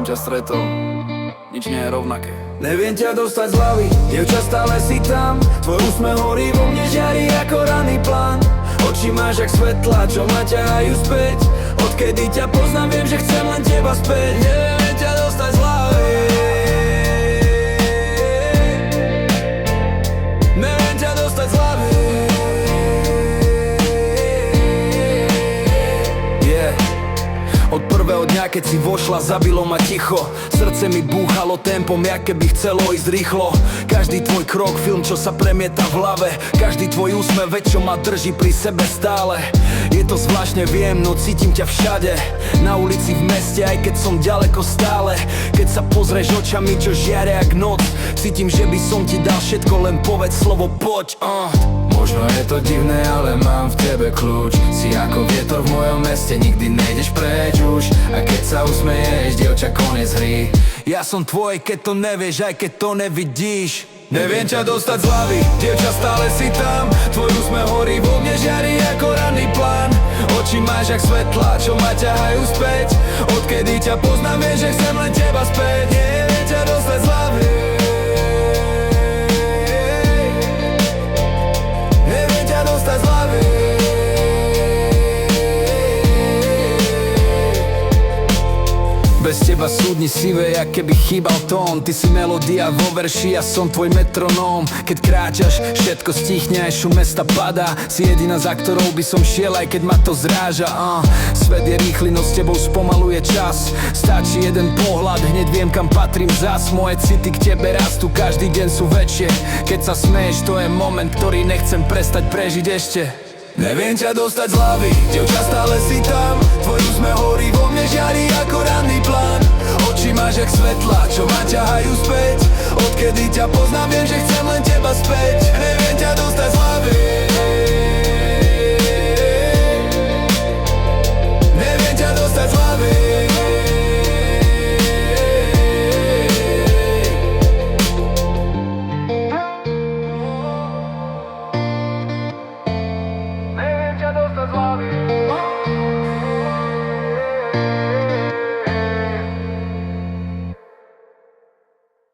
som ťa stretol, nič nie je rovnaké. Neviem ťa dostať z hlavy, dievča, stále si tam. Tvoj úsmev horí vo mne, žiari ako ranný plán. Oči máš jak svetla, čo ma ťahajú späť. Odkedy ťa poznám, viem, že chcem len teba späť. Neviem ťa dostať z hlavy, neviem ťa dostať z hlavy. Od prvého dňa, keď si vošla, zabilo ma ticho. Srdce mi búchalo tempom, jak keby chcelo ísť rýchlo. Každý tvoj krok, film, čo sa premieta v hlave. Každý tvoj úsmev, veď čo ma drží pri sebe stále. Je to zvláštne, viem, no cítim ťa všade. Na ulici, v meste, aj keď som ďaleko stále. Keď sa pozrieš očami, čo žiaria jak noc, cítim, že by som ti dal všetko, len povedz slovo poď. Možno je to divné, ale mám v tebe kľúč. Si ako vietor v mojom meste, nikdy nejdeš preč už. A keď sa usmeješ, dievča, koniec hry. Ja som tvoj, keď to nevieš, aj keď to nevidíš. Neviem ťa dostať z hlavy, dievča, stále si tam. Tvoj úsmev horí vo mne, žiari ako ranný plán. Oči máš jak svetla, čo ma ťahajú späť. Odkedy ťa poznám, viem, že chcem len teba späť. Neviem ťa dostať z hlavy, neviem ťa dostať z hlavy. Bez teba sú dni sivé, jak keby chýbal tón. Ty si melódia vo verši, ja som tvoj metronóm. Keď kráčaš, všetko stichne, aj šum mesta padá. Si jediná, za ktorou by som šiel, aj keď ma to zráža. Svet je rýchly, no s tebou spomaluje čas. Stačí jeden pohľad, hneď viem, kam patrím zas. Moje city k tebe rastú, každý deň sú väčšie. Keď sa smeješ, to je moment, ktorý nechcem prestať prežiť ešte. Neviem ťa dostať z hlavy, dievča, stále si tam. Tvoj úsmev horí vo mne, žiari ako ranný plán. Oči máš jak svetla, čo ma ťahajú späť. Odkedy ťa poznám, viem, že chcem len teba späť. Neviem ťa dostať z hlavy,